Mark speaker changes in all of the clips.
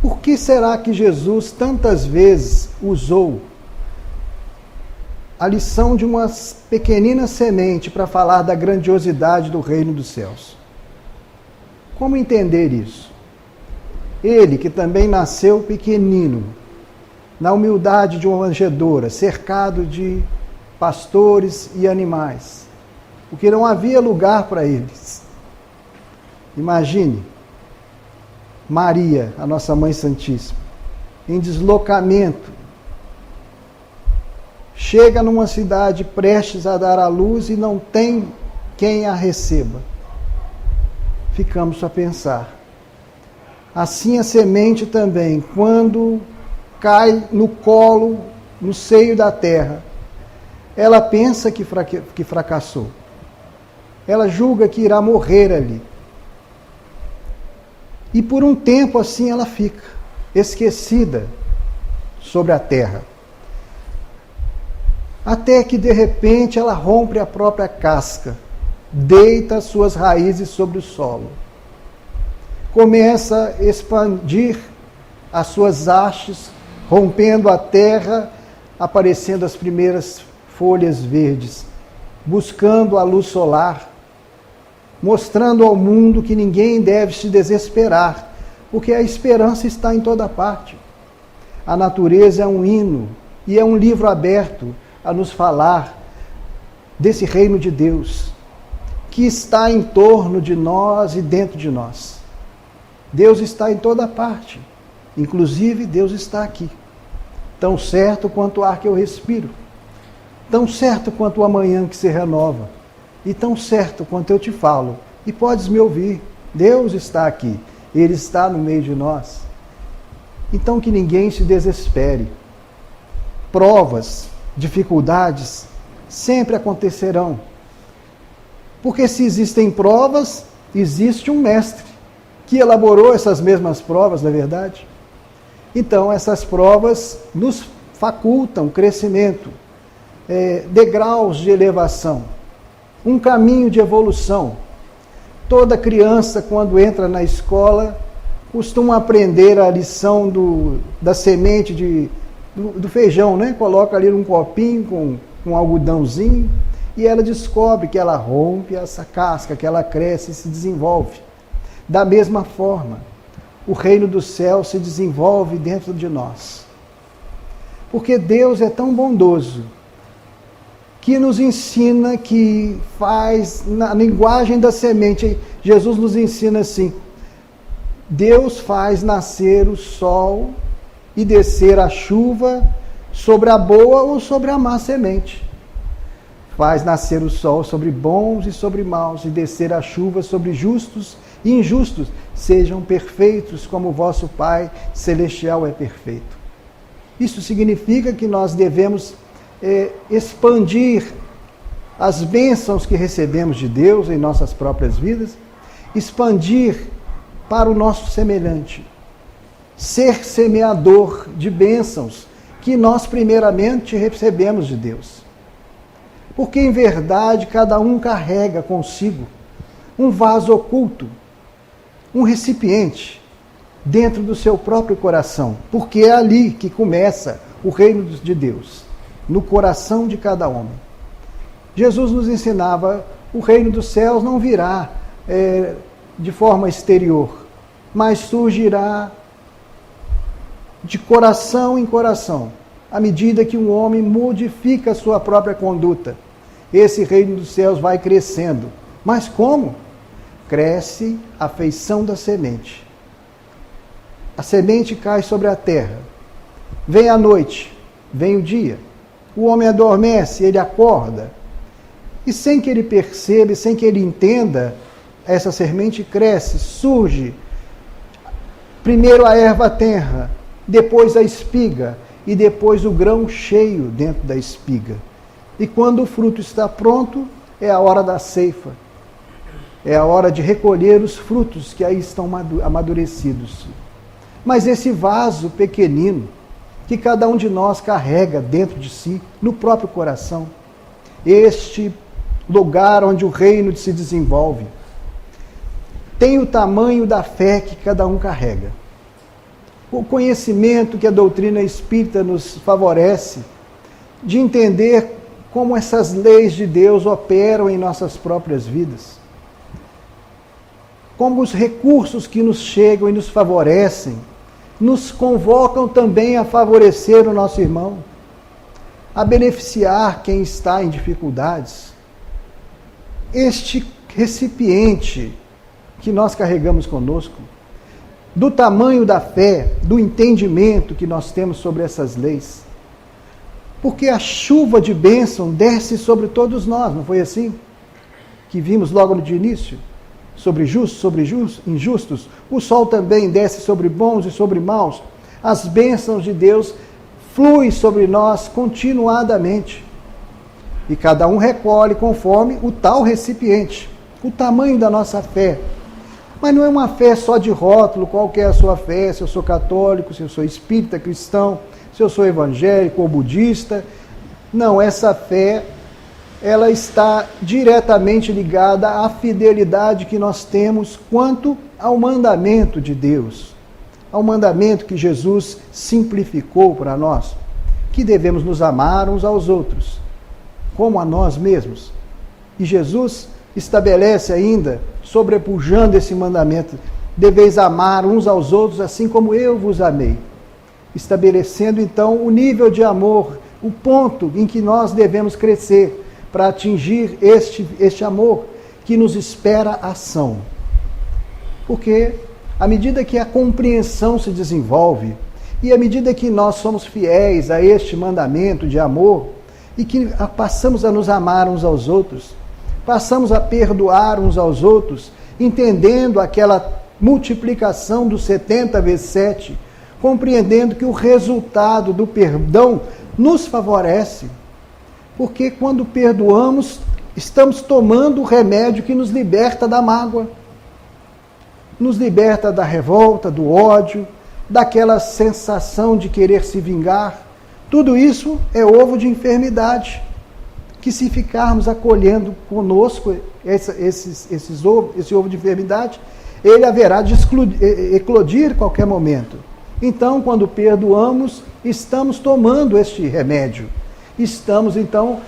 Speaker 1: Por que será que Jesus tantas vezes usou a lição de uma pequenina semente para falar da grandiosidade do reino dos céus? Como entender isso? Ele, que também nasceu pequenino, na humildade de uma manjedoura, cercado de pastores e animais, porque não havia lugar para eles. Imagine Maria, a nossa Mãe Santíssima, em deslocamento, chega numa cidade prestes a dar à luz e não tem quem a receba. Ficamos a pensar. Assim a semente também, quando cai no colo, no seio da terra, ela pensa que fracassou. Ela julga que irá morrer ali. E por um tempo assim ela fica esquecida sobre a terra. Até que de repente ela rompe a própria casca, deita as suas raízes sobre o solo. Começa a expandir as suas hastes, rompendo a terra, aparecendo as primeiras folhas verdes, buscando a luz solar, mostrando ao mundo que ninguém deve se desesperar, porque a esperança está em toda parte. A natureza é um hino e é um livro aberto a nos falar desse reino de Deus, que está em torno de nós e dentro de nós. Deus está em toda parte, inclusive Deus está aqui, tão certo quanto o ar que eu respiro, tão certo quanto o amanhã que se renova, e tão certo quanto eu te falo, e podes me ouvir. Deus está aqui, Ele está no meio de nós. Então que ninguém se desespere. Provas, dificuldades sempre acontecerão. Porque se existem provas, existe um mestre que elaborou essas mesmas provas, não é verdade? Então essas provas nos facultam crescimento, degraus de elevação, um caminho de evolução. Toda criança, quando entra na escola, costuma aprender a lição da semente do feijão, né? Coloca ali um copinho com um algodãozinho e ela descobre que ela rompe essa casca, que ela cresce e se desenvolve. Da mesma forma, o reino do céu se desenvolve dentro de nós. Porque Deus é tão bondoso que nos ensina, que faz, na linguagem da semente, Jesus nos ensina assim: Deus faz nascer o sol e descer a chuva sobre a boa ou sobre a má semente. Faz nascer o sol sobre bons e sobre maus, e descer a chuva sobre justos e injustos. Sejam perfeitos como o vosso Pai Celestial é perfeito. Isso significa que nós devemos expandir as bênçãos que recebemos de Deus em nossas próprias vidas, expandir para o nosso semelhante, ser semeador de bênçãos que nós primeiramente recebemos de Deus. Porque em verdade cada um carrega consigo um vaso oculto, um recipiente dentro do seu próprio coração, porque é ali que começa o reino de Deus, no coração de cada homem. Jesus nos ensinava: o reino dos céus não virá de forma exterior, mas surgirá de coração em coração, à medida que um homem modifica a sua própria conduta. Esse reino dos céus vai crescendo. Mas como? Cresce a feição da semente. A semente cai sobre a terra. Vem a noite, vem o dia. O homem adormece, ele acorda. E sem que ele perceba, sem que ele entenda, essa semente cresce, surge. Primeiro a erva tenra, depois a espiga e depois o grão cheio dentro da espiga. E quando o fruto está pronto, é a hora da ceifa. É a hora de recolher os frutos que aí estão amadurecidos. Mas esse vaso pequenino, que cada um de nós carrega dentro de si, no próprio coração, este lugar onde o reino se desenvolve, tem o tamanho da fé que cada um carrega. o conhecimento que a doutrina espírita nos favorece, de entender como essas leis de Deus operam em nossas próprias vidas. Como os recursos que nos chegam e nos favorecem, nos convocam também a favorecer o nosso irmão, a beneficiar quem está em dificuldades. Este recipiente que nós carregamos conosco, do tamanho da fé, do entendimento que nós temos sobre essas leis, porque a chuva de bênção desce sobre todos nós, não foi assim? Que vimos logo no início? Sobre justos, sobre injustos. O sol também desce sobre bons e sobre maus. As bênçãos de Deus fluem sobre nós continuadamente. E cada um recolhe conforme o tal recipiente, o tamanho da nossa fé. Mas não é uma fé só de rótulo, qual que é a sua fé, se eu sou católico, se eu sou espírita, cristão, se eu sou evangélico ou budista. Não, essa fé, ela está diretamente ligada à fidelidade que nós temos quanto ao mandamento de Deus, ao mandamento que Jesus simplificou para nós, que devemos nos amar uns aos outros, como a nós mesmos. E Jesus estabelece ainda, sobrepujando esse mandamento, deveis amar uns aos outros assim como eu vos amei, estabelecendo então o nível de amor, o ponto em que nós devemos crescer para atingir este amor que nos espera ação. Porque à medida que a compreensão se desenvolve e à medida que nós somos fiéis a este mandamento de amor e que passamos a nos amar uns aos outros, passamos a perdoar uns aos outros, entendendo aquela multiplicação dos 70 vezes 7, compreendendo que o resultado do perdão nos favorece. Porque quando perdoamos, estamos tomando o remédio que nos liberta da mágoa, nos liberta da revolta, do ódio, daquela sensação de querer se vingar. Tudo isso é ovo de enfermidade, que se ficarmos acolhendo conosco esse ovo de enfermidade, ele haverá de eclodir a qualquer momento. Então, quando perdoamos, estamos tomando este remédio. Estamos, então,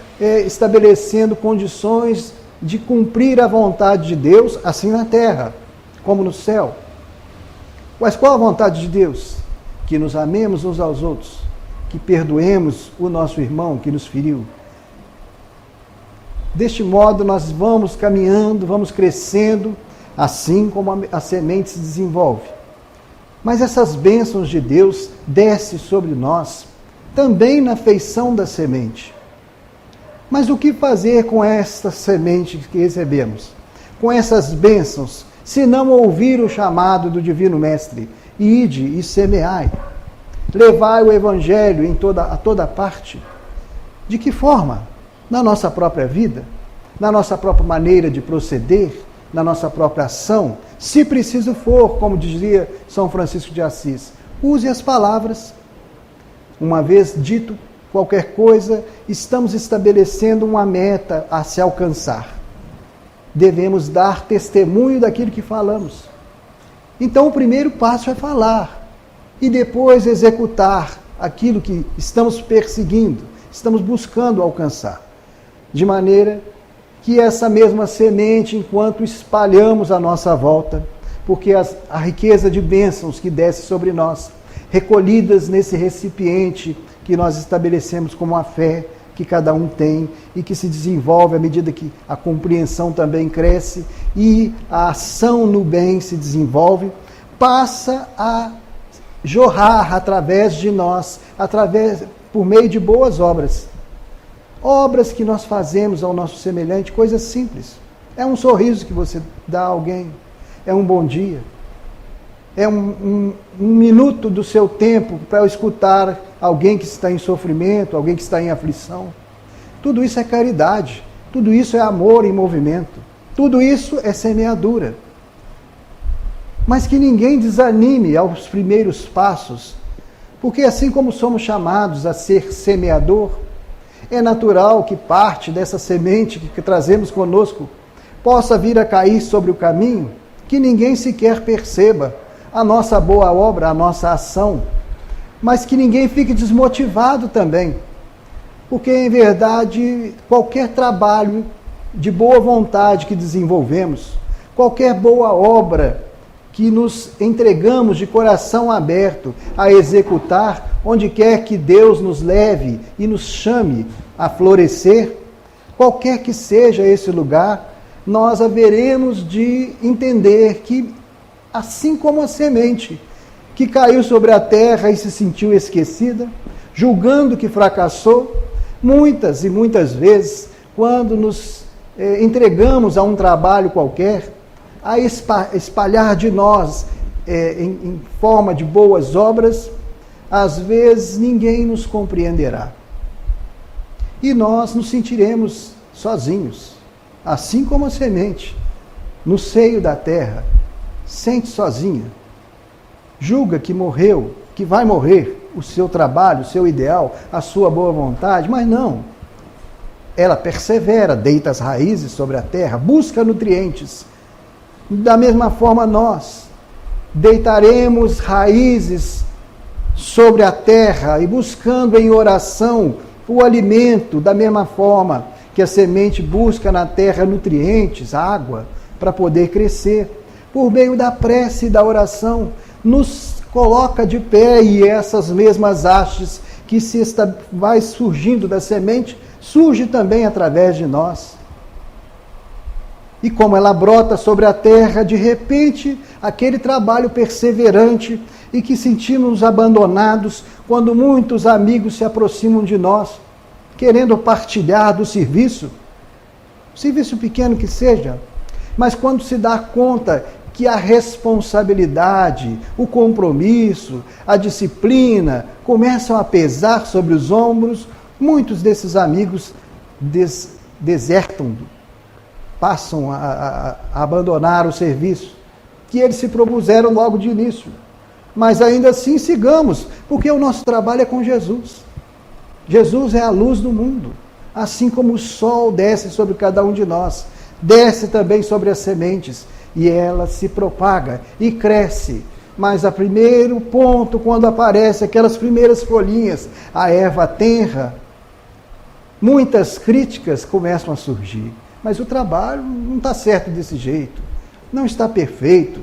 Speaker 1: estabelecendo condições de cumprir a vontade de Deus, assim na terra, como no céu. Mas qual a vontade de Deus? Que nos amemos uns aos outros, que perdoemos o nosso irmão que nos feriu. Deste modo, nós vamos caminhando, vamos crescendo, assim como a semente se desenvolve. Mas essas bênçãos de Deus descem sobre nós, também na feição da semente. Mas o que fazer com esta semente que recebemos? Com essas bênçãos, se não ouvir o chamado do Divino Mestre, ide e semeai, levai o Evangelho a toda parte. De que forma? Na nossa própria vida, na nossa própria maneira de proceder, na nossa própria ação, se preciso for, como dizia São Francisco de Assis, use as palavras. Uma vez dito qualquer coisa, estamos estabelecendo uma meta a se alcançar. Devemos dar testemunho daquilo que falamos. Então o primeiro passo é falar e depois executar aquilo que estamos perseguindo, estamos buscando alcançar. De maneira que essa mesma semente, enquanto espalhamos à nossa volta, porque a riqueza de bênçãos que desce sobre nós, recolhidas nesse recipiente que nós estabelecemos como a fé que cada um tem e que se desenvolve à medida que a compreensão também cresce e a ação no bem se desenvolve, passa a jorrar através de nós, por meio de boas obras. Obras que nós fazemos ao nosso semelhante, coisas simples. É um sorriso que você dá a alguém, é um bom dia, é um minuto do seu tempo para escutar alguém que está em sofrimento, alguém que está em aflição. Tudo isso é caridade, tudo isso é amor em movimento, tudo isso é semeadura. Mas que ninguém desanime aos primeiros passos, porque assim como somos chamados a ser semeador, é natural que parte dessa semente que trazemos conosco possa vir a cair sobre o caminho, que ninguém sequer perceba, a nossa boa obra, a nossa ação, mas que ninguém fique desmotivado também, porque em verdade qualquer trabalho de boa vontade que desenvolvemos, qualquer boa obra que nos entregamos de coração aberto a executar, onde quer que Deus nos leve e nos chame a florescer, qualquer que seja esse lugar, nós haveremos de entender que, assim como a semente que caiu sobre a terra e se sentiu esquecida, julgando que fracassou, muitas e muitas vezes, quando nos entregamos a um trabalho qualquer, a espalhar de nós em forma de boas obras, às vezes ninguém nos compreenderá. E nós nos sentiremos sozinhos, assim como a semente, no seio da terra, sente sozinha, julga que morreu, que vai morrer o seu trabalho, o seu ideal, a sua boa vontade, mas não. Ela persevera, deita as raízes sobre a terra, busca nutrientes. Da mesma forma nós deitaremos raízes sobre a terra e buscando em oração o alimento, da mesma forma que a semente busca na terra nutrientes, água, para poder crescer. Por meio da prece e da oração, nos coloca de pé, e essas mesmas hastes que vai surgindo da semente, surge também através de nós. E como ela brota sobre a terra, de repente, aquele trabalho perseverante e que sentimos abandonados quando muitos amigos se aproximam de nós, querendo partilhar do serviço pequeno que seja, mas quando se dá conta que a responsabilidade, o compromisso, a disciplina começam a pesar sobre os ombros, muitos desses amigos desertam, passam a abandonar o serviço que eles se propuseram logo de início. Mas ainda assim sigamos, porque o nosso trabalho é com Jesus. Jesus é a luz do mundo. Assim como o sol desce sobre cada um de nós, desce também sobre as sementes, e ela se propaga e cresce. Mas a primeiro ponto, quando aparecem aquelas primeiras folhinhas, a erva tenra, muitas críticas começam a surgir. Mas o trabalho não está certo desse jeito, não está perfeito.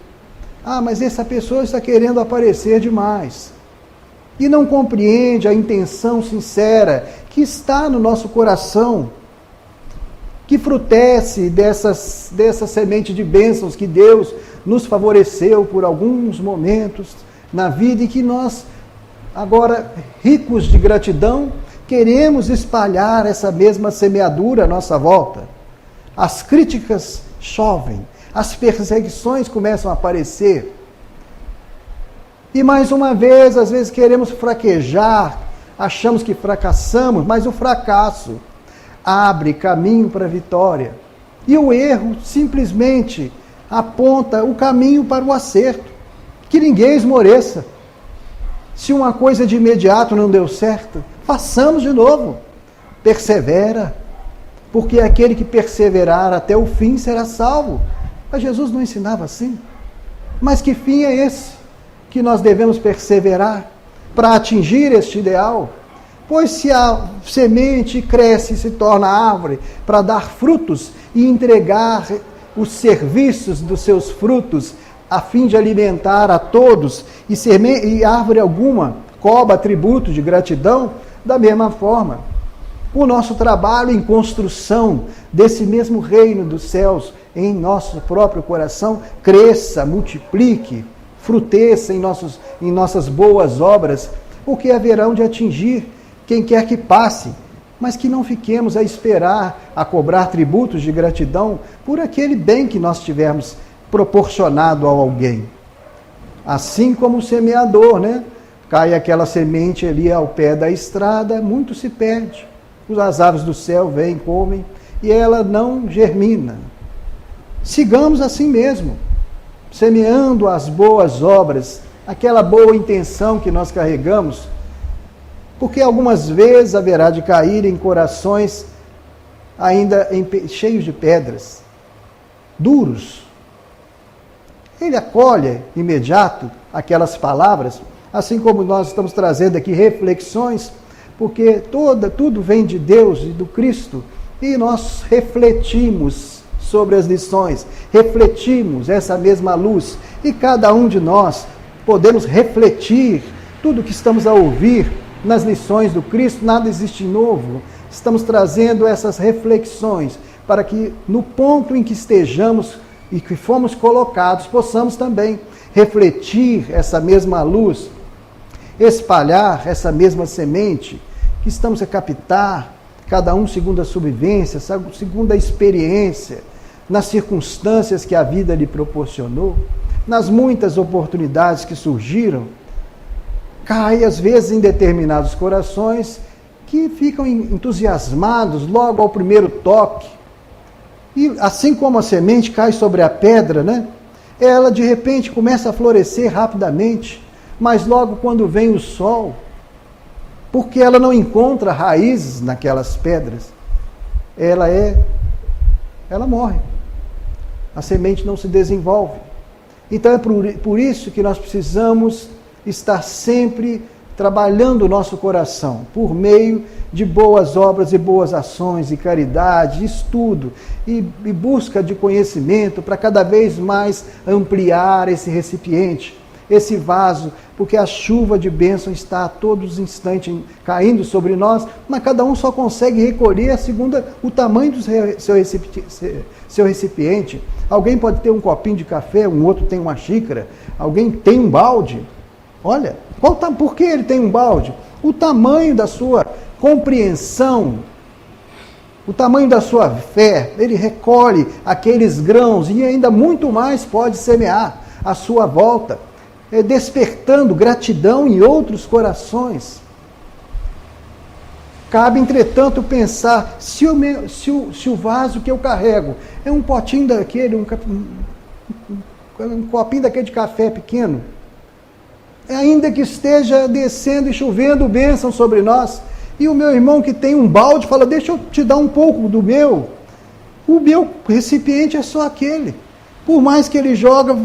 Speaker 1: Ah, mas essa pessoa está querendo aparecer demais. E não compreende a intenção sincera que está no nosso coração, que frutece dessa semente de bênçãos que Deus nos favoreceu por alguns momentos na vida e que nós, agora ricos de gratidão, queremos espalhar essa mesma semeadura à nossa volta. As críticas chovem, as perseguições começam a aparecer. E mais uma vez, às vezes queremos fraquejar, achamos que fracassamos, mas o fracasso abre caminho para a vitória. E o erro simplesmente aponta o caminho para o acerto. Que ninguém esmoreça. Se uma coisa de imediato não deu certo, façamos de novo. Persevera, porque aquele que perseverar até o fim será salvo. Mas Jesus não ensinava assim. Mas que fim é esse que nós devemos perseverar para atingir este ideal? Pois se a semente cresce e se torna árvore para dar frutos e entregar os serviços dos seus frutos a fim de alimentar a todos, e árvore alguma cobra tributo de gratidão, da mesma forma, o nosso trabalho em construção desse mesmo reino dos céus em nosso próprio coração cresça, multiplique, fruteça em nossas boas obras, o que haverão de atingir quem quer que passe, mas que não fiquemos a esperar, a cobrar tributos de gratidão por aquele bem que nós tivermos proporcionado a alguém. Assim como o semeador, Cai aquela semente ali ao pé da estrada, muito se perde. As aves do céu vêm, comem, e ela não germina. Sigamos assim mesmo, semeando as boas obras, aquela boa intenção que nós carregamos, porque algumas vezes haverá de cair em corações ainda cheios de pedras, duros. ele acolhe imediato aquelas palavras, assim como nós estamos trazendo aqui reflexões, porque tudo vem de Deus e do Cristo, e nós refletimos sobre as lições, refletimos essa mesma luz, e cada um de nós podemos refletir tudo que estamos a ouvir nas lições do Cristo. Nada existe novo. Estamos trazendo essas reflexões para que no ponto em que estejamos e que fomos colocados, possamos também refletir essa mesma luz, espalhar essa mesma semente que estamos a captar, cada um segundo a sua vivência, segundo a experiência, nas circunstâncias que a vida lhe proporcionou, nas muitas oportunidades que surgiram. Cai às vezes em determinados corações que ficam entusiasmados logo ao primeiro toque. E assim como a semente cai sobre a pedra, né? Ela de repente começa a florescer rapidamente, mas logo quando vem o sol, porque ela não encontra raízes naquelas pedras, ela morre. A semente não se desenvolve. Então é por isso que nós precisamos estar sempre trabalhando o nosso coração, por meio de boas obras e boas ações, e caridade, estudo, e busca de conhecimento, para cada vez mais ampliar esse recipiente, esse vaso, porque a chuva de bênção está a todos os instantes caindo sobre nós, mas cada um só consegue recolher segundo o tamanho do seu recipiente. Alguém pode ter um copinho de café, um outro tem uma xícara, alguém tem um balde. Olha, por que ele tem um balde? O tamanho da sua compreensão, o tamanho da sua fé, ele recolhe aqueles grãos e ainda muito mais pode semear à sua volta, despertando gratidão em outros corações. Cabe, entretanto, pensar, se o vaso que eu carrego é um potinho daquele, um copinho daquele de café pequeno, ainda que esteja descendo e chovendo bênção sobre nós, e o meu irmão que tem um balde fala, deixa eu te dar um pouco do meu, o meu recipiente é só aquele. Por mais que ele joga,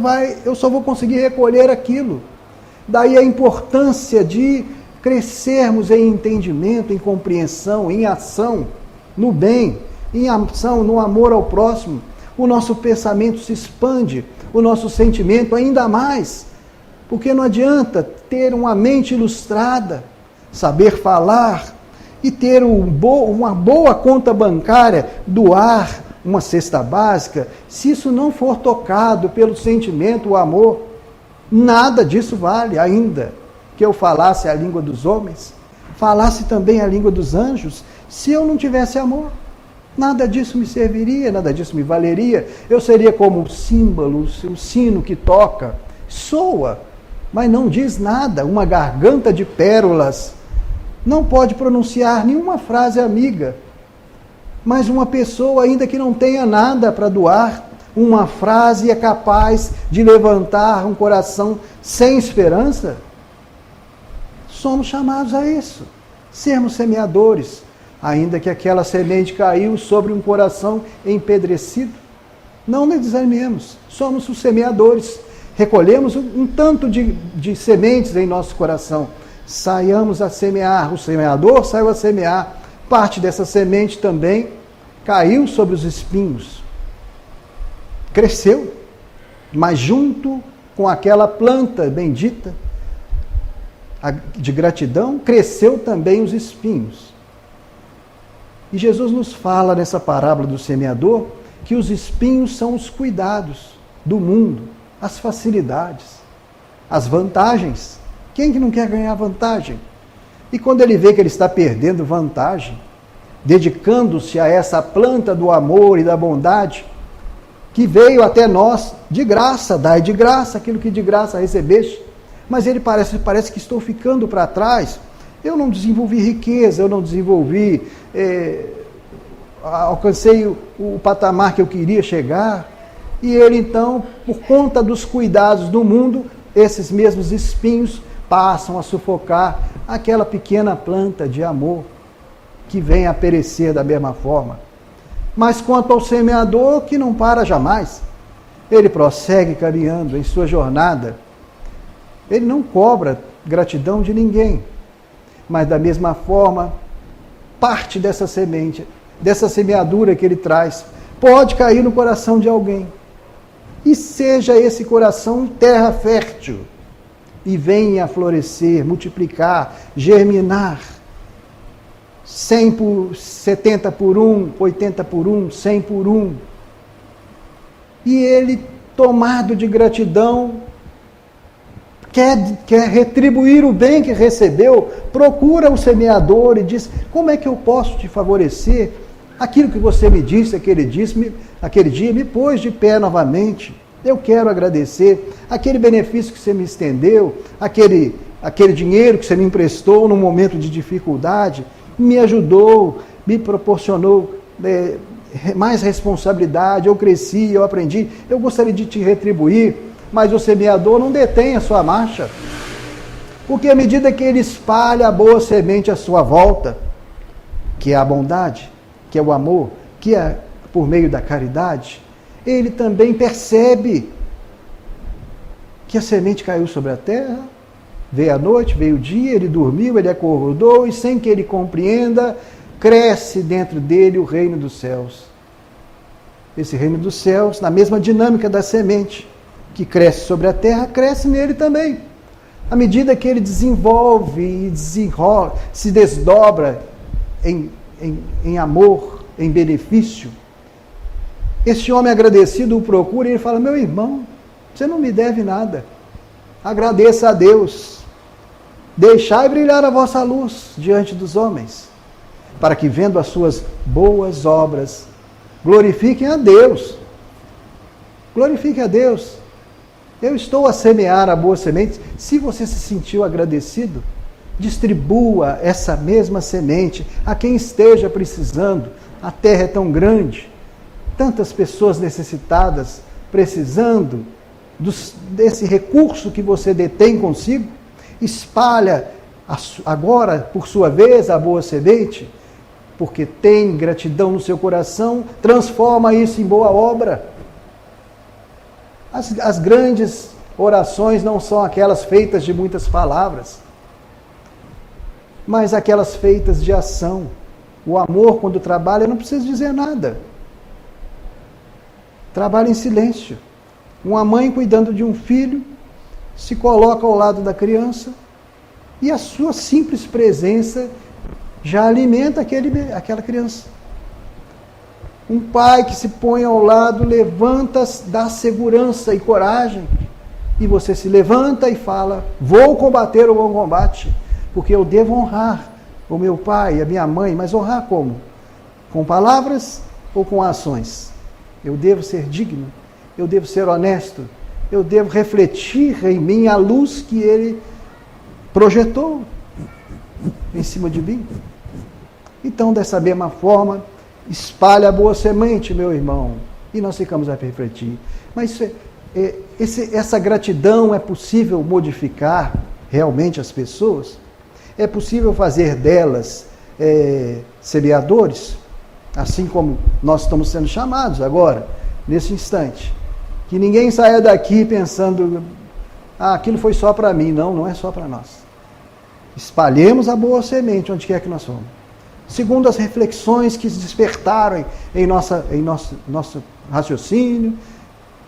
Speaker 1: eu só vou conseguir recolher aquilo. Daí a importância de crescermos em entendimento, em compreensão, em ação, no bem, em ação, no amor ao próximo. O nosso pensamento se expande, o nosso sentimento ainda mais. Porque não adianta ter uma mente ilustrada, saber falar e ter uma boa conta bancária, doar uma cesta básica, se isso não for tocado pelo sentimento, o amor. Nada disso vale, ainda que eu falasse a língua dos homens, falasse também a língua dos anjos, se eu não tivesse amor. Nada disso me serviria, nada disso me valeria. Eu seria como o símbolo, o sino que toca, soa, mas não diz nada. Uma garganta de pérolas não pode pronunciar nenhuma frase amiga. Mas uma pessoa, ainda que não tenha nada para doar, uma frase é capaz de levantar um coração sem esperança. Somos chamados a isso, sermos semeadores, ainda que aquela semente caiu sobre um coração empedrecido. Não desanimemos, somos os semeadores. Recolhemos um tanto de sementes em nosso coração. Saiamos a semear, o semeador saiu a semear. Parte dessa semente também caiu sobre os espinhos. Cresceu, mas junto com aquela planta bendita de gratidão, cresceu também os espinhos. E Jesus nos fala nessa parábola do semeador que os espinhos são os cuidados do mundo, as facilidades, as vantagens. Quem que não quer ganhar vantagem? E quando ele vê que ele está perdendo vantagem, dedicando-se a essa planta do amor e da bondade, que veio até nós de graça, dai de graça aquilo que de graça recebeste, mas ele parece que estou ficando para trás, eu não desenvolvi riqueza, eu não desenvolvi, alcancei o patamar que eu queria chegar, e ele então, por conta dos cuidados do mundo, esses mesmos espinhos passam a sufocar aquela pequena planta de amor que vem a perecer da mesma forma. Mas quanto ao semeador, que não para jamais, ele prossegue caminhando em sua jornada. Ele não cobra gratidão de ninguém, mas da mesma forma, parte dessa semente, dessa semeadura que ele traz, pode cair no coração de alguém. E seja esse coração terra fértil, e venha a florescer, multiplicar, germinar, 100 por 70 por 1, 80 por 1, 100 por 1. E ele, tomado de gratidão, quer retribuir o bem que recebeu, procura o semeador e diz: como é que eu posso te favorecer? Aquilo que você me disse aquele dia me pôs de pé novamente. Eu quero agradecer aquele benefício que você me estendeu, aquele dinheiro que você me emprestou num momento de dificuldade, me ajudou, me proporcionou mais responsabilidade, eu cresci, eu aprendi, eu gostaria de te retribuir, mas o semeador não detém a sua marcha, porque à medida que ele espalha a boa semente à sua volta, que é a bondade, que é o amor, que é por meio da caridade, ele também percebe que a semente caiu sobre a terra, veio a noite, veio o dia, ele dormiu, ele acordou, e sem que ele compreenda, cresce dentro dele o reino dos céus. Esse reino dos céus, na mesma dinâmica da semente, que cresce sobre a terra, cresce nele também. À medida que ele desenvolve e desenrola, se desdobra em amor, em benefício, este homem agradecido o procura e ele fala: meu irmão, você não me deve nada. Agradeça a Deus. Deixai brilhar a vossa luz diante dos homens, para que, vendo as suas boas obras, glorifiquem a Deus. Glorifique a Deus. Eu estou a semear a boa semente. Se você se sentiu agradecido, distribua essa mesma semente a quem esteja precisando. A terra é tão grande, tantas pessoas necessitadas, precisando desse recurso que você detém consigo. Espalha agora, por sua vez, a boa semente, porque tem gratidão no seu coração, transforma isso em boa obra. As grandes orações não são aquelas feitas de muitas palavras, mas aquelas feitas de ação. O amor, quando trabalha, não precisa dizer nada. Trabalha em silêncio. Uma mãe cuidando de um filho se coloca ao lado da criança e a sua simples presença já alimenta aquela criança. Um pai que se põe ao lado, levanta, dá segurança e coragem, e você se levanta e fala: vou combater o bom combate, porque eu devo honrar o meu pai, a minha mãe. Mas honrar como? Com palavras ou com ações? Eu devo ser digno, eu devo ser honesto, eu devo refletir em mim a luz que ele projetou em cima de mim. Então, dessa mesma forma, espalha a boa semente, meu irmão, e nós ficamos a refletir. Mas essa gratidão, é possível modificar realmente as pessoas? É possível fazer delas semeadores? Assim como nós estamos sendo chamados agora, nesse instante. Que ninguém saia daqui pensando: aquilo foi só para mim. Não, não é só para nós. Espalhemos a boa semente onde quer que nós fomos. Segundo as reflexões que se despertaram em nosso raciocínio,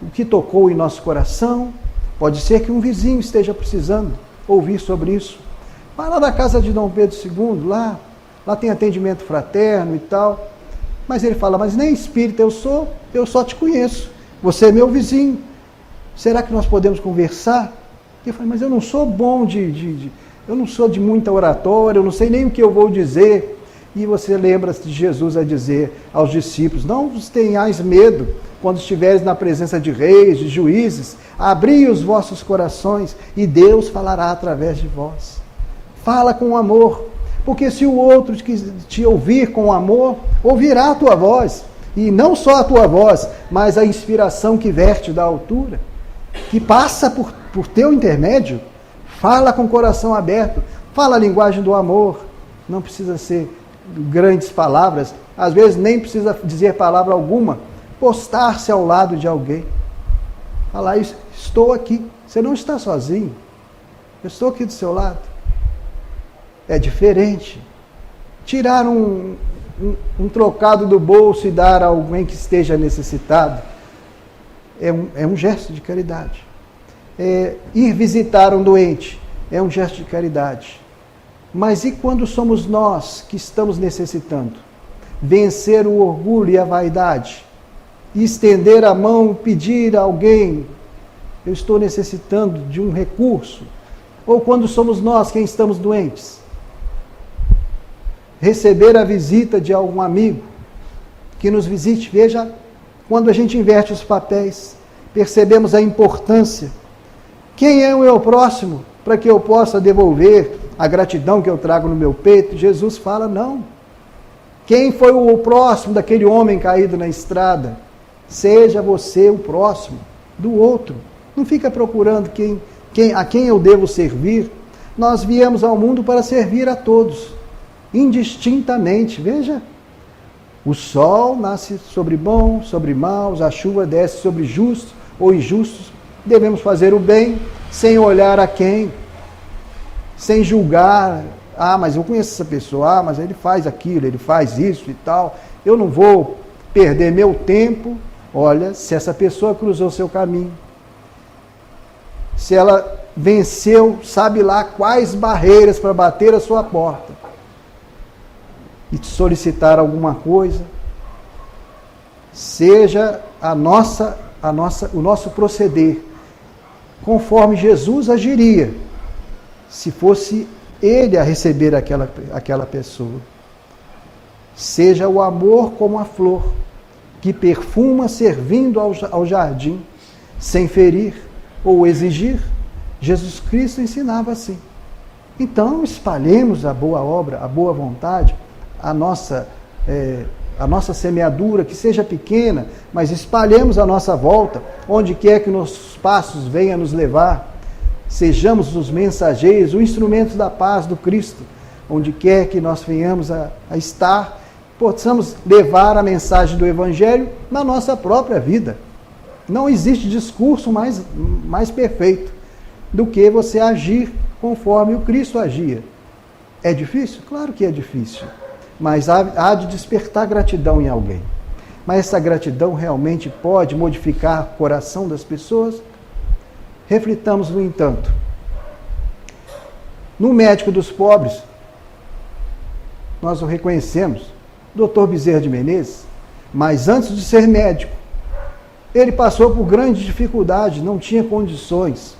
Speaker 1: o que tocou em nosso coração. Pode ser que um vizinho esteja precisando ouvir sobre isso. Vai lá na casa de Dom Pedro II, lá tem atendimento fraterno e tal. Mas ele fala: mas nem espírita eu só te conheço. Você é meu vizinho. Será que nós podemos conversar? Eu falei: mas eu não sou bom eu não sou de muita oratória, eu não sei nem o que eu vou dizer. E você lembra de Jesus a dizer aos discípulos: não vos tenhais medo quando estiveres na presença de reis, de juízes, abri os vossos corações e Deus falará através de vós. Fala com amor, porque se o outro te ouvir com amor, ouvirá a tua voz. E não só a tua voz, mas a inspiração que verte da altura, que passa por teu intermédio. Fala com o coração aberto, fala a linguagem do amor. Não precisa ser grandes palavras, às vezes nem precisa dizer palavra alguma, postar-se ao lado de alguém. Falar, estou aqui. Você não está sozinho. Eu estou aqui do seu lado. É diferente. Tirar um trocado do bolso e dar a alguém que esteja necessitado é um gesto de caridade. Ir visitar um doente é um gesto de caridade. Mas e quando somos nós que estamos necessitando? Vencer o orgulho e a vaidade, e estender a mão, pedir a alguém, eu estou necessitando de um recurso. Ou quando somos nós quem estamos doentes, receber a visita de algum amigo que nos visite. Veja, quando a gente inverte os papéis, percebemos a importância. Quem é o meu próximo para que eu possa devolver a gratidão que eu trago no meu peito? Jesus fala, não. Quem foi o próximo daquele homem caído na estrada? Seja você o próximo do outro. Não fica procurando a quem eu devo servir. Nós viemos ao mundo para servir a todos, indistintamente. Veja, o sol nasce sobre bons, sobre maus, a chuva desce sobre justos ou injustos. Devemos fazer o bem sem olhar a quem, sem julgar. Mas eu conheço essa pessoa, mas ele faz aquilo, ele faz isso e tal. Eu não vou perder meu tempo. Olha, se essa pessoa cruzou seu caminho, se ela venceu, sabe lá quais barreiras para bater a sua porta e te solicitar alguma coisa, seja o nosso proceder conforme Jesus agiria se fosse Ele a receber aquela pessoa. Seja o amor como a flor que perfuma servindo ao jardim, sem ferir ou exigir. Jesus Cristo ensinava assim. Então, espalhemos a boa obra, a boa vontade, a nossa semeadura, que seja pequena, mas espalhemos a nossa volta, onde quer que nossos passos venham nos levar. Sejamos os mensageiros, os instrumentos da paz do Cristo, onde quer que nós venhamos a estar, possamos levar a mensagem do Evangelho na nossa própria vida. Não existe discurso mais perfeito do que você agir conforme o Cristo agia. É difícil? Claro que é difícil. Mas há de despertar gratidão em alguém. Mas essa gratidão realmente pode modificar o coração das pessoas? Reflitamos, no entanto. No médico dos pobres, nós o reconhecemos, Dr. Bezerra de Menezes, mas antes de ser médico, ele passou por grande dificuldade, não tinha condições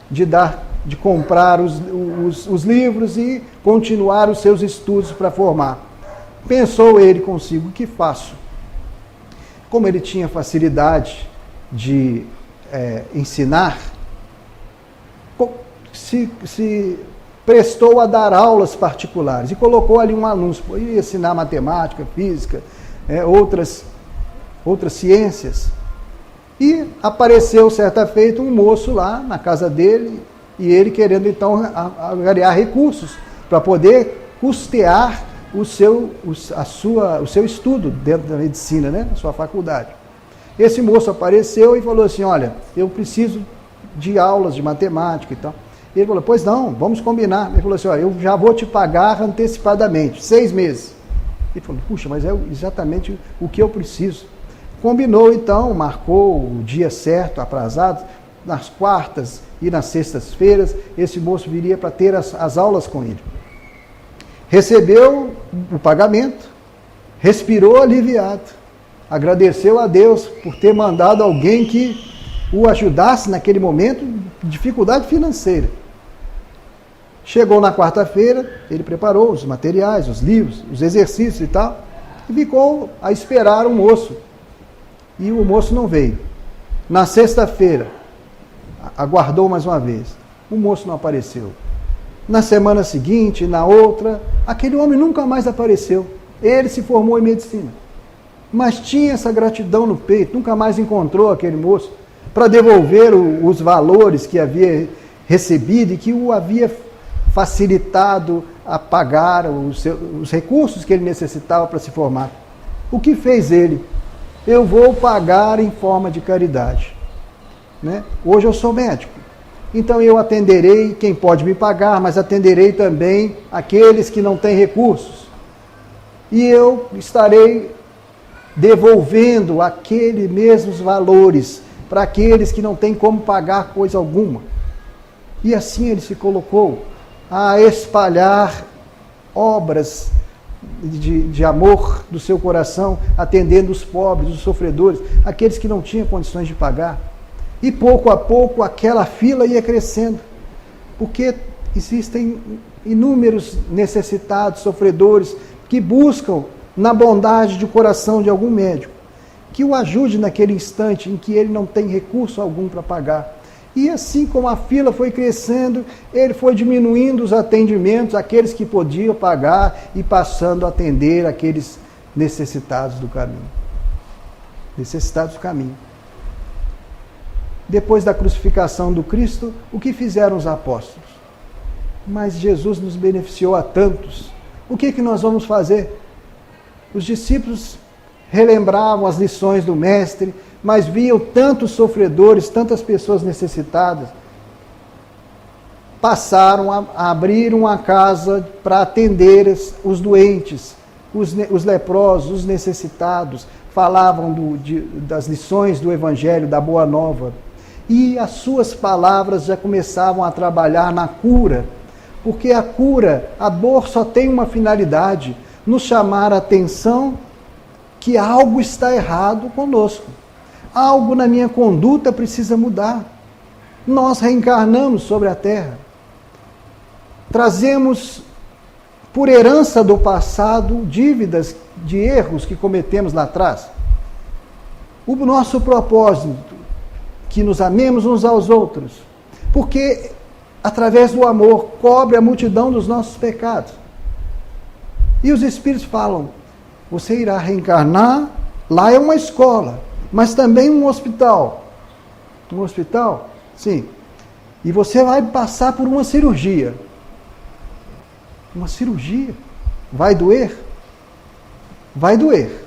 Speaker 1: de comprar os livros e continuar os seus estudos para formar. Pensou ele consigo, o que faço? Como ele tinha facilidade de ensinar, se prestou a dar aulas particulares e colocou ali um anúncio, ia ensinar matemática, física, outras ciências. E apareceu certa feita um moço lá na casa dele, e ele querendo então angariar recursos para poder custear o seu estudo dentro da medicina, né, na sua faculdade. Esse moço apareceu e falou assim, olha, eu preciso de aulas de matemática e tal. Ele falou, pois não, vamos combinar. Ele falou assim, olha, eu já vou te pagar antecipadamente, 6 meses. Ele falou, puxa, mas é exatamente o que eu preciso. Combinou então, marcou o dia certo, aprazado, nas quartas e nas sextas-feiras, esse moço viria para ter as aulas com ele. Recebeu o pagamento, respirou aliviado, agradeceu a Deus por ter mandado alguém que o ajudasse naquele momento de dificuldade financeira. Chegou na quarta-feira, ele preparou os materiais, os livros, os exercícios e tal, e ficou a esperar o moço. E o moço não veio. Na sexta-feira, aguardou mais uma vez. O moço não apareceu. Na semana seguinte, na outra, aquele homem nunca mais apareceu. Ele se formou em medicina. Mas tinha essa gratidão no peito, nunca mais encontrou aquele moço para devolver os valores que havia recebido e que o havia facilitado a pagar os recursos que ele necessitava para se formar. O que fez ele? Eu vou pagar em forma de caridade. né? Hoje eu sou médico. Então eu atenderei quem pode me pagar, mas atenderei também aqueles que não têm recursos. E eu estarei devolvendo aqueles mesmos valores para aqueles que não têm como pagar coisa alguma. E assim ele se colocou a espalhar obras de amor do seu coração, atendendo os pobres, os sofredores, aqueles que não tinham condições de pagar. E pouco a pouco aquela fila ia crescendo, porque existem inúmeros necessitados, sofredores, que buscam na bondade de coração de algum médico, que o ajude naquele instante em que ele não tem recurso algum para pagar. E assim como a fila foi crescendo, ele foi diminuindo os atendimentos, aqueles que podiam pagar, e passando a atender aqueles necessitados do caminho. Necessitados do caminho. Depois da crucificação do Cristo, o que fizeram os apóstolos? Mas Jesus nos beneficiou a tantos. O que nós vamos fazer? Os discípulos relembravam as lições do Mestre, mas viam tantos sofredores, tantas pessoas necessitadas. Passaram a abrir uma casa para atender os doentes, os leprosos, os necessitados. Falavam das lições do Evangelho, da Boa Nova. E as suas palavras já começavam a trabalhar na cura, porque a cura, a dor só tem uma finalidade: nos chamar a atenção que algo está errado conosco. Algo na minha conduta precisa mudar. Nós reencarnamos sobre a Terra. Trazemos por herança do passado dívidas de erros que cometemos lá atrás. O nosso propósito, que nos amemos uns aos outros, porque através do amor cobre a multidão dos nossos pecados. E os Espíritos falam: você irá reencarnar, lá é uma escola, mas também um hospital. Um hospital? Sim. E você vai passar por uma cirurgia. Uma cirurgia? Vai doer? Vai doer.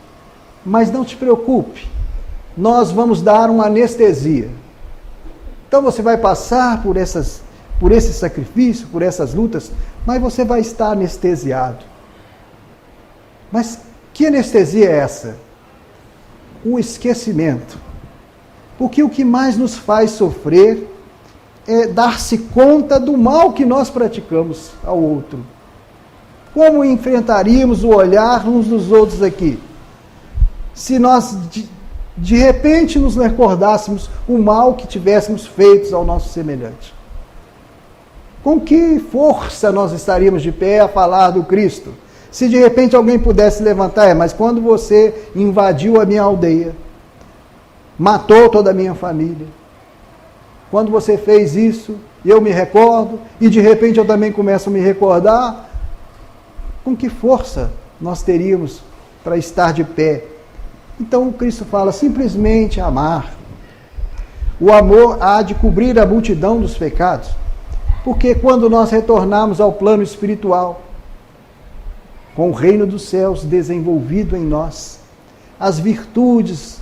Speaker 1: Mas não te preocupe, nós vamos dar uma anestesia. Então você vai passar por esse sacrifício, por essas lutas, mas você vai estar anestesiado. Mas que anestesia é essa? O esquecimento. Porque o que mais nos faz sofrer é dar-se conta do mal que nós praticamos ao outro. Como enfrentaríamos o olhar uns dos outros aqui? Se nós de repente nos recordássemos o mal que tivéssemos feito ao nosso semelhante. Com que força nós estaríamos de pé a falar do Cristo? Se de repente alguém pudesse levantar: mas quando você invadiu a minha aldeia, matou toda a minha família, quando você fez isso, eu me recordo, e de repente eu também começo a me recordar, com que força nós teríamos para estar de pé? Então o Cristo fala: simplesmente amar. O amor há de cobrir a multidão dos pecados, porque quando nós retornarmos ao plano espiritual, com o reino dos céus desenvolvido em nós, as virtudes,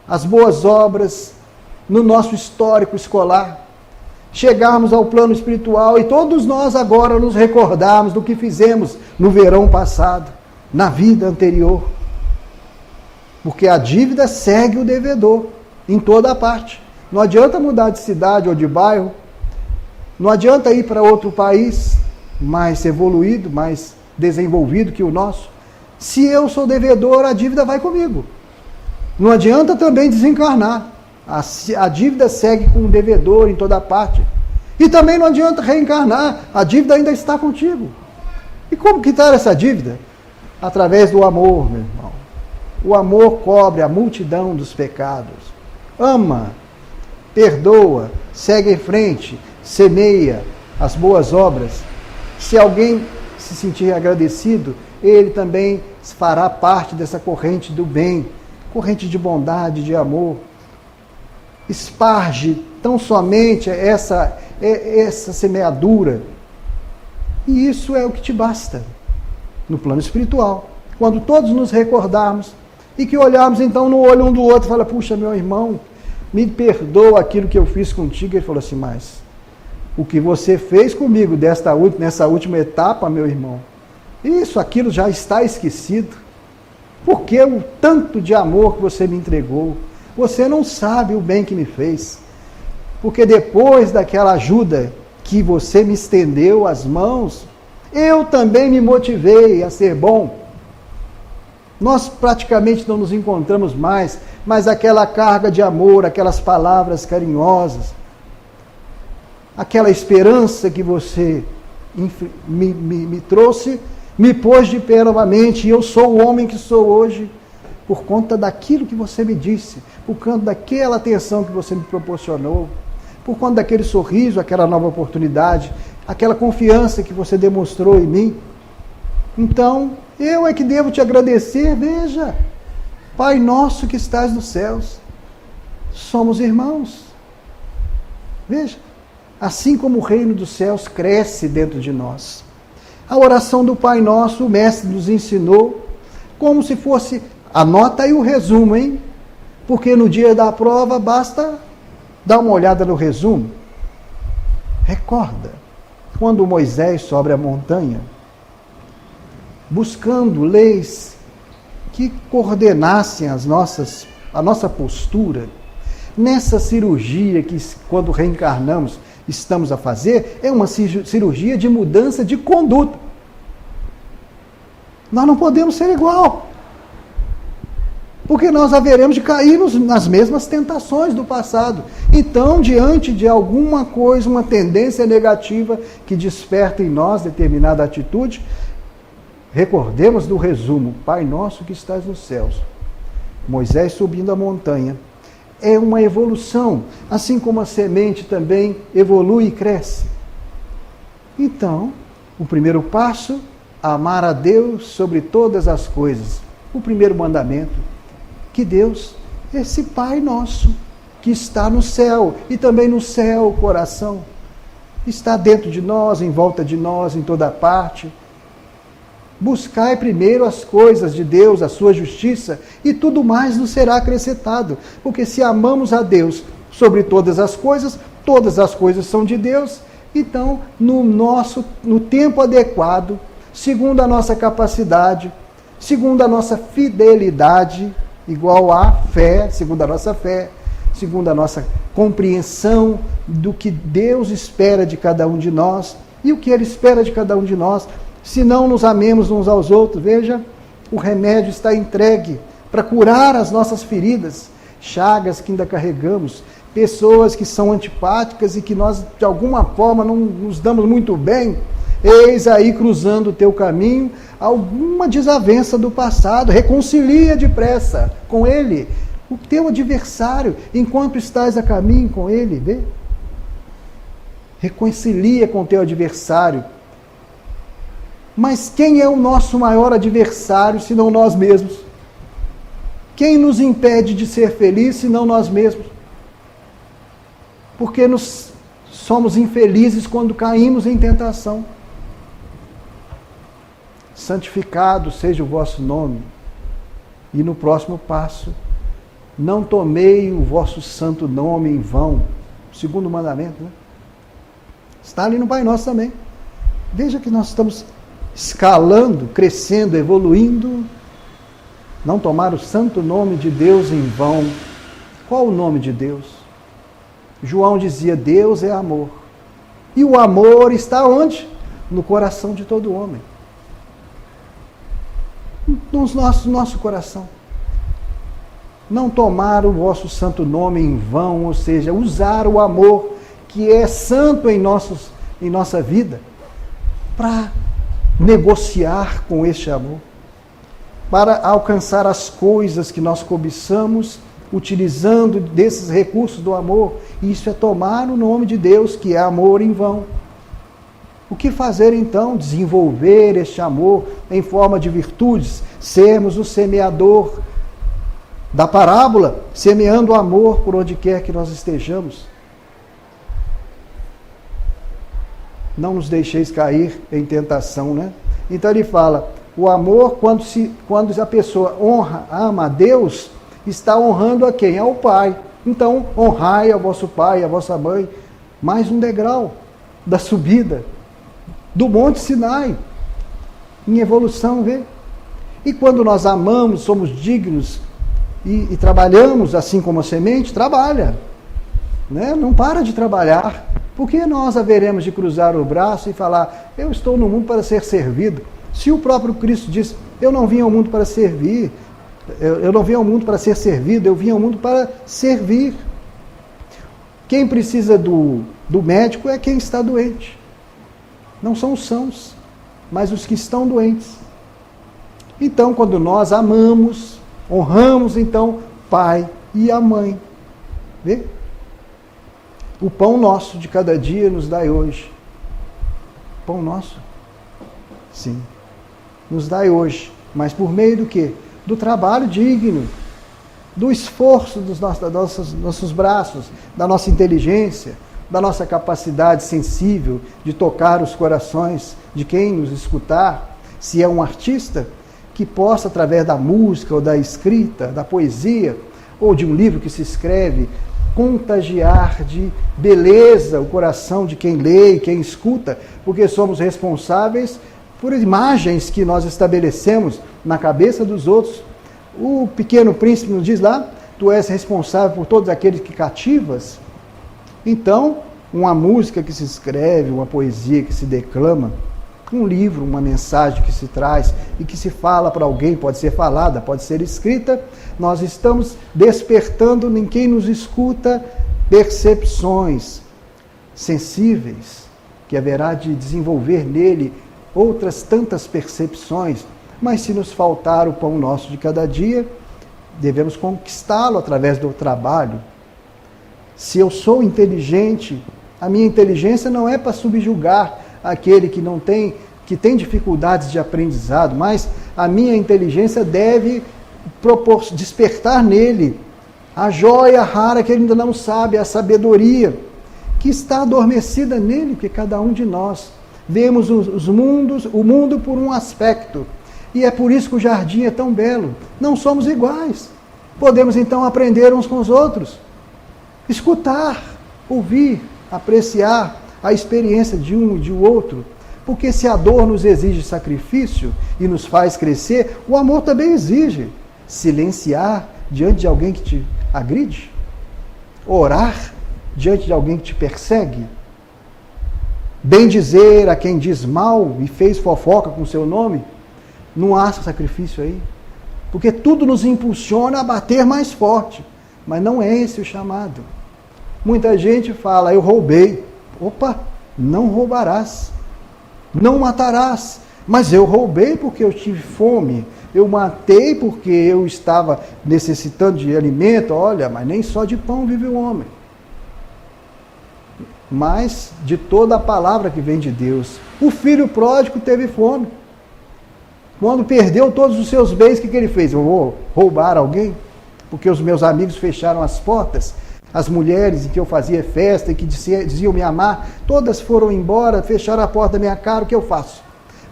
Speaker 1: as boas obras no nosso histórico escolar, chegarmos ao plano espiritual e todos nós agora nos recordarmos do que fizemos no verão passado, na vida anterior. Porque a dívida segue o devedor em toda a parte. Não adianta mudar de cidade ou de bairro, não adianta ir para outro país mais evoluído, mais desenvolvido que o nosso. Se eu sou devedor, a dívida vai comigo. Não adianta também desencarnar. A dívida segue com o devedor em toda parte. E também não adianta reencarnar, a dívida ainda está contigo. E como quitar essa dívida? Através do amor, meu irmão. O amor cobre a multidão dos pecados. Ama, perdoa, segue em frente, semeia as boas obras. Se alguém se sentir agradecido, ele também fará parte dessa corrente do bem, corrente de bondade, de amor. Esparge tão somente essa semeadura. E isso é o que te basta no plano espiritual. Quando todos nos recordarmos e que olharmos então no olho um do outro e falar: puxa, meu irmão, me perdoa aquilo que eu fiz contigo. Ele falou assim, mas o que você fez comigo nessa última etapa, meu irmão, aquilo já está esquecido. Porque o tanto de amor que você me entregou, você não sabe o bem que me fez. Porque depois daquela ajuda que você me estendeu as mãos, eu também me motivei a ser bom. Nós praticamente não nos encontramos mais, mas aquela carga de amor, aquelas palavras carinhosas, aquela esperança que você me trouxe, me pôs de pé novamente, e eu sou o homem que sou hoje, por conta daquilo que você me disse, por conta daquela atenção que você me proporcionou, por conta daquele sorriso, aquela nova oportunidade, aquela confiança que você demonstrou em mim. Então, eu é que devo te agradecer. Veja, Pai nosso que estás nos céus, somos irmãos. Veja, assim como o reino dos céus cresce dentro de nós. A oração do Pai Nosso, o Mestre nos ensinou, como se fosse, anota aí o resumo, hein? Porque no dia da prova basta dar uma olhada no resumo. Recorda, quando Moisés sobe a montanha, buscando leis que coordenassem a nossa postura, nessa cirurgia que, quando reencarnamos, estamos a fazer, é uma cirurgia de mudança de conduta. Nós não podemos ser igual, porque nós haveremos de cair nas mesmas tentações do passado. Então, diante de alguma coisa, uma tendência negativa que desperta em nós determinada atitude, recordemos do resumo, Pai nosso que estás nos céus. Moisés subindo a montanha, é uma evolução, assim como a semente também evolui e cresce. Então, o primeiro passo, amar a Deus sobre todas as coisas. O primeiro mandamento, que Deus, esse Pai nosso, que está no céu, e também no céu o coração, está dentro de nós, em volta de nós, em toda parte. Buscai primeiro as coisas de Deus, a sua justiça, e tudo mais nos será acrescentado. Porque se amamos a Deus sobre todas as coisas são de Deus. Então, no tempo adequado, segundo a nossa capacidade, segundo a nossa fidelidade, igual à fé, segundo a nossa compreensão do que Deus espera de cada um de nós, e o que Ele espera de cada um de nós, se não nos amemos uns aos outros. Veja, o remédio está entregue para curar as nossas feridas, chagas que ainda carregamos, pessoas que são antipáticas e que nós, de alguma forma, não nos damos muito bem. Eis aí, cruzando o teu caminho, alguma desavença do passado. Reconcilia depressa com ele, o teu adversário, enquanto estás a caminho com ele. Vê? Reconcilia com o teu adversário. Mas quem é o nosso maior adversário, senão nós mesmos? Quem nos impede de ser felizes, senão nós mesmos? Porque somos infelizes quando caímos em tentação. Santificado seja o vosso nome. E no próximo passo, não tomei o vosso santo nome em vão. Segundo mandamento, né? Está ali no Pai Nosso também. Veja que nós estamos escalando, crescendo, evoluindo. Não tomar o santo nome de Deus em vão. Qual o nome de Deus? João dizia, Deus é amor. E o amor está onde? No coração de todo homem. No nosso coração. Não tomar o vosso santo nome em vão, ou seja, usar o amor que é santo em nossa vida para negociar com este amor, para alcançar as coisas que nós cobiçamos, utilizando desses recursos do amor. Isso é tomar o nome de Deus, que é amor, em vão. O que fazer então? Desenvolver este amor em forma de virtudes, sermos o semeador da parábola, semeando o amor por onde quer que nós estejamos. Não nos deixeis cair em tentação, né? Então ele fala, o amor, quando a pessoa ama a Deus, está honrando a quem? Ao Pai. Então, honrai ao vosso pai e à vossa mãe. Mais um degrau da subida do Monte Sinai, em evolução, vê? E quando nós amamos, somos dignos e trabalhamos assim como a semente, trabalha. Né? Não para de trabalhar. Por que nós haveremos de cruzar o braço e falar, eu estou no mundo para ser servido? Se o próprio Cristo diz, eu não vim ao mundo para servir, eu não vim ao mundo para ser servido, eu vim ao mundo para servir. Quem precisa do médico é quem está doente. Não são os sãos, mas os que estão doentes. Então, quando nós amamos, honramos, então, pai e a mãe. Vê? O pão nosso de cada dia nos dai hoje. Pão nosso? Sim. Nos dai hoje. Mas por meio do quê? Do trabalho digno, do esforço dos nossos braços, da nossa inteligência, da nossa capacidade sensível de tocar os corações de quem nos escutar. Se é um artista, que possa, através da música ou da escrita, da poesia, ou de um livro que se escreve, contagiar de beleza o coração de quem lê e quem escuta, porque somos responsáveis por imagens que nós estabelecemos na cabeça dos outros. O Pequeno Príncipe nos diz lá, tu és responsável por todos aqueles que cativas. Então, uma música que se escreve, uma poesia que se declama, um livro, uma mensagem que se traz e que se fala para alguém, pode ser falada, pode ser escrita, nós estamos despertando em quem nos escuta percepções sensíveis, que haverá de desenvolver nele outras tantas percepções, mas se nos faltar o pão nosso de cada dia, devemos conquistá-lo através do trabalho. Se eu sou inteligente, a minha inteligência não é para subjugar aquele que tem dificuldades de aprendizado, mas a minha inteligência deve despertar nele a joia rara que ele ainda não sabe, a sabedoria que está adormecida nele, porque cada um de nós vemos o mundo por um aspecto, e é por isso que o jardim é tão belo. Não somos iguais. Podemos então aprender uns com os outros, escutar, ouvir, apreciar a experiência de um e de outro, porque se a dor nos exige sacrifício e nos faz crescer, o amor também exige silenciar diante de alguém que te agride, orar diante de alguém que te persegue, bem dizer a quem diz mal e fez fofoca com seu nome. Não há sacrifício aí, porque tudo nos impulsiona a bater mais forte, mas não é esse o chamado. Muita gente fala, eu roubei. Opa, não roubarás, não matarás, mas eu roubei porque eu tive fome, eu matei porque eu estava necessitando de alimento. Olha, mas nem só de pão vive o homem, mas de toda a palavra que vem de Deus. O filho pródigo teve fome. Quando perdeu todos os seus bens, o que ele fez? Eu vou roubar alguém? Porque os meus amigos fecharam as portas. As mulheres em que eu fazia festa e que diziam me amar, todas foram embora, fecharam a porta da minha cara, o que eu faço?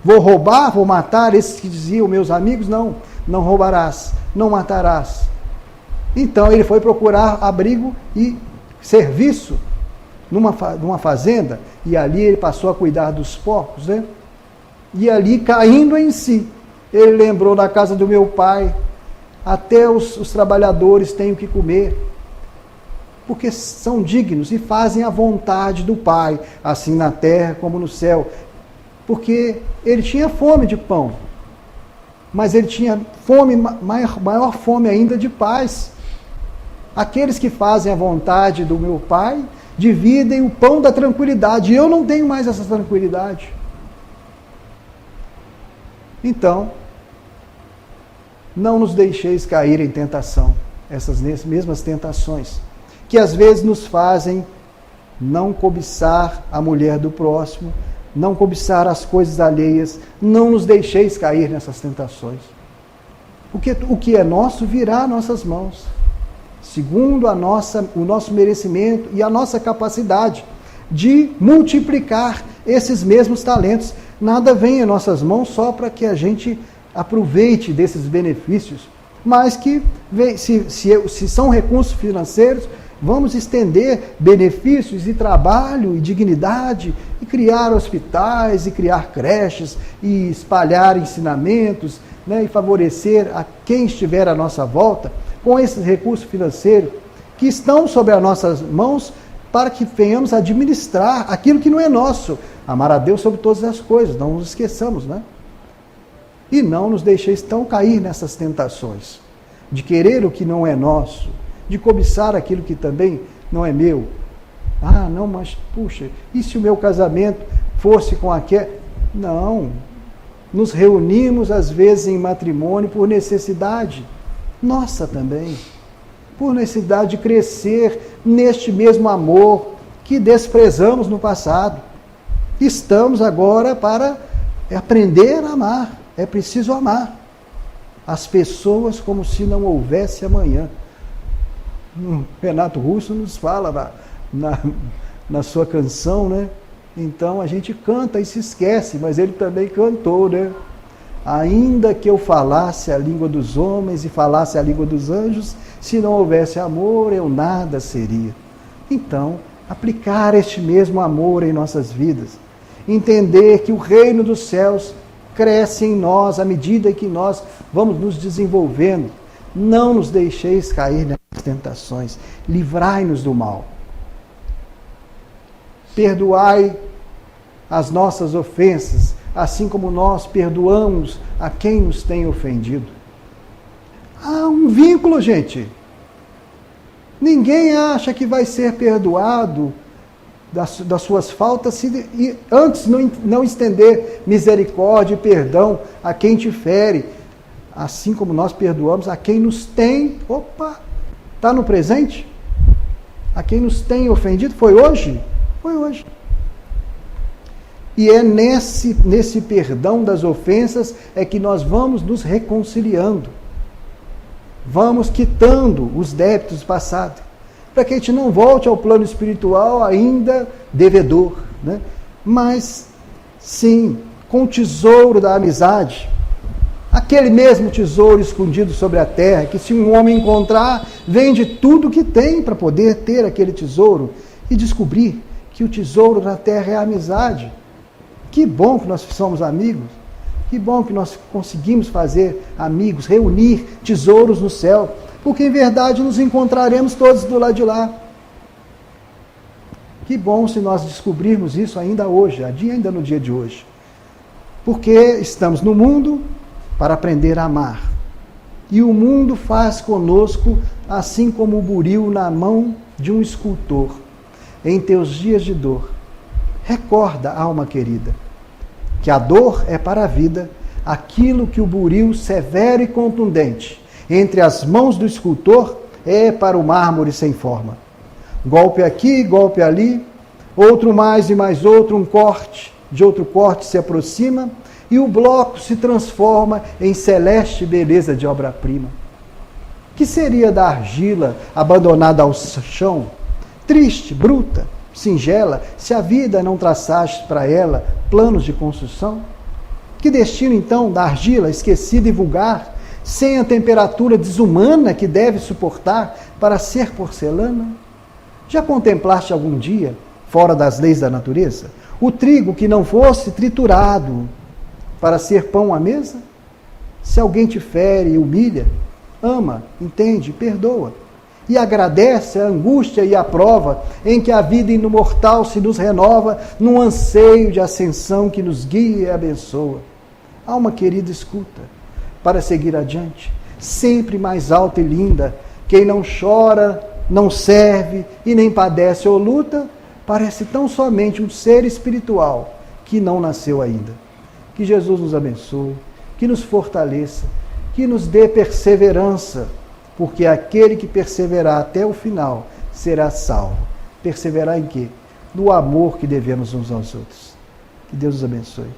Speaker 1: Vou roubar, vou matar esses que diziam meus amigos? Não, não roubarás, não matarás. Então ele foi procurar abrigo e serviço numa fazenda, e ali ele passou a cuidar dos porcos, né? E ali, caindo em si, ele lembrou da casa do meu pai, até os trabalhadores têm o que comer, porque são dignos e fazem a vontade do Pai, assim na terra como no céu. Porque ele tinha fome de pão, mas ele tinha fome, maior fome ainda de paz. Aqueles que fazem a vontade do meu Pai dividem o pão da tranquilidade, e eu não tenho mais essa tranquilidade. Então, não nos deixeis cair em tentação, essas mesmas tentações, que às vezes nos fazem não cobiçar a mulher do próximo, não cobiçar as coisas alheias. Não nos deixeis cair nessas tentações. Porque o que é nosso virá às nossas mãos, segundo o nosso merecimento e a nossa capacidade de multiplicar esses mesmos talentos. Nada vem em nossas mãos só para que a gente aproveite desses benefícios, mas que, se são recursos financeiros, Vamos estender benefícios e trabalho e dignidade e criar hospitais e criar creches e espalhar ensinamentos, né, e favorecer a quem estiver à nossa volta com esses recursos financeiros que estão sobre as nossas mãos para que venhamos administrar aquilo que não é nosso. Amar a Deus sobre todas as coisas, não nos esqueçamos, né? E não nos deixeis tão cair nessas tentações de querer o que não é nosso, de cobiçar aquilo que também não é meu. Ah, não, mas puxa, e se o meu casamento fosse com aquele? Não. Nos reunimos às vezes em matrimônio por necessidade nossa também, por necessidade de crescer neste mesmo amor que desprezamos no passado. Estamos agora para aprender a amar. É preciso amar as pessoas como se não houvesse amanhã. Renato Russo nos fala na sua canção, né? Então a gente canta e se esquece, mas ele também cantou, né? Ainda que eu falasse a língua dos homens e falasse a língua dos anjos, se não houvesse amor, eu nada seria. Então, aplicar este mesmo amor em nossas vidas. Entender que o reino dos céus cresce em nós à medida que nós vamos nos desenvolvendo. Não nos deixeis cair nessas tentações. Livrai-nos do mal. Perdoai as nossas ofensas, assim como nós perdoamos a quem nos tem ofendido. Há um vínculo, gente. Ninguém acha que vai ser perdoado das suas faltas se antes não estender misericórdia e perdão a quem te fere, assim como nós perdoamos a quem nos tem, está no presente? A quem nos tem ofendido, foi hoje? Foi hoje. E é nesse perdão das ofensas é que nós vamos nos reconciliando. Vamos quitando os débitos do passado, para que a gente não volte ao plano espiritual ainda devedor, né? Mas, sim, com o tesouro da amizade, aquele mesmo tesouro escondido sobre a terra, que se um homem encontrar, vende tudo que tem para poder ter aquele tesouro e descobrir que o tesouro na terra é a amizade. Que bom que nós somos amigos, que bom que nós conseguimos fazer amigos, reunir tesouros no céu, porque em verdade nos encontraremos todos do lado de lá. Que bom se nós descobrirmos isso ainda hoje, ainda no dia de hoje. Porque estamos no mundo para aprender a amar. E o mundo faz conosco assim como o buril na mão de um escultor. Em teus dias de dor, recorda, alma querida, que a dor é para a vida aquilo que o buril severo e contundente entre as mãos do escultor é para o mármore sem forma. Golpe aqui, golpe ali, outro mais e mais outro, um corte de outro corte se aproxima e o bloco se transforma em celeste beleza de obra-prima. Que seria da argila abandonada ao chão, triste, bruta, singela, se a vida não traçaste para ela planos de construção? Que destino então da argila esquecida e vulgar, sem a temperatura desumana que deve suportar para ser porcelana? Já contemplaste algum dia, fora das leis da natureza, o trigo que não fosse triturado para ser pão à mesa? Se alguém te fere e humilha, ama, entende, perdoa. E agradece a angústia e a prova em que a vida imortal se nos renova num anseio de ascensão que nos guia e abençoa. Alma querida, escuta, para seguir adiante, sempre mais alta e linda, quem não chora, não serve e nem padece ou luta, parece tão somente um ser espiritual que não nasceu ainda. Que Jesus nos abençoe, que nos fortaleça, que nos dê perseverança, porque aquele que perseverar até o final será salvo. Perseverar em quê? No amor que devemos uns aos outros. Que Deus nos abençoe.